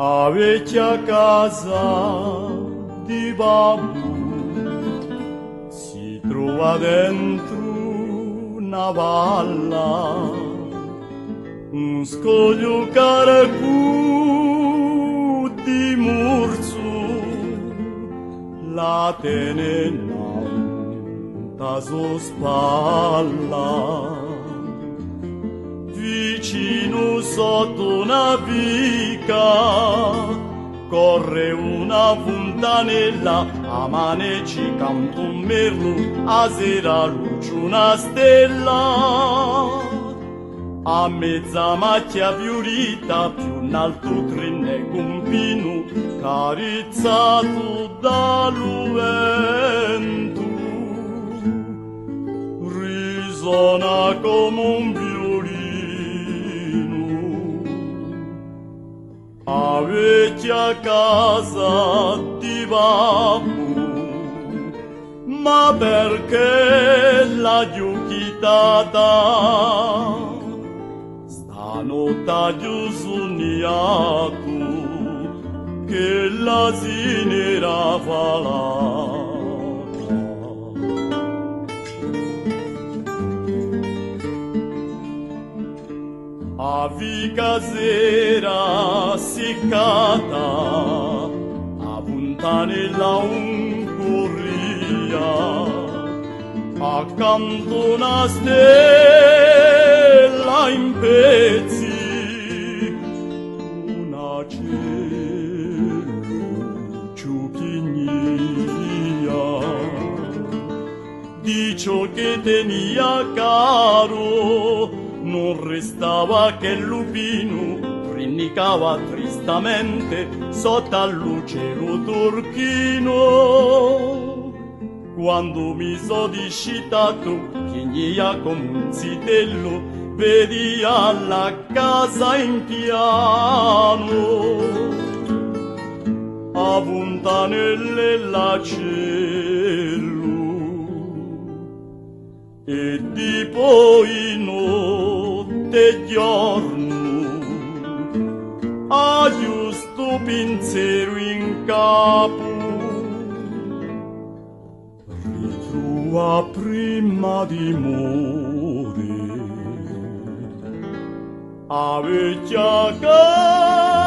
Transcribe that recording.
A vecchia casa di babbo si trova dentro una valla, un scoglio caracu di murzu, la tenenanta su spalla. Vicino sotto una vica corre una fontanella, a maneci canta un merlo, a sera luce una stella. A mezza macchia fiorita, più in alto trinne un pino, carizzato dal vento, risona come un violino. A vecchia casa di babbo, ma perché la chiutata? Stanotte io sognato che l'asino era falata. A vica sera seccata, a fontanella un corria, accanto una stella in pezzi, una cielo ciuchignia, di ciò che tenia caro non restava che il lupino, rinnicava tristamente sotto al cielo turchino. Quando mi so discitato, piegnia come un zitello, vedi alla casa in piano, a fontanelle la cielo, e di poi notte e giorno, a giusto pensiero in capo, ritrova prima di morire a vecchia casa.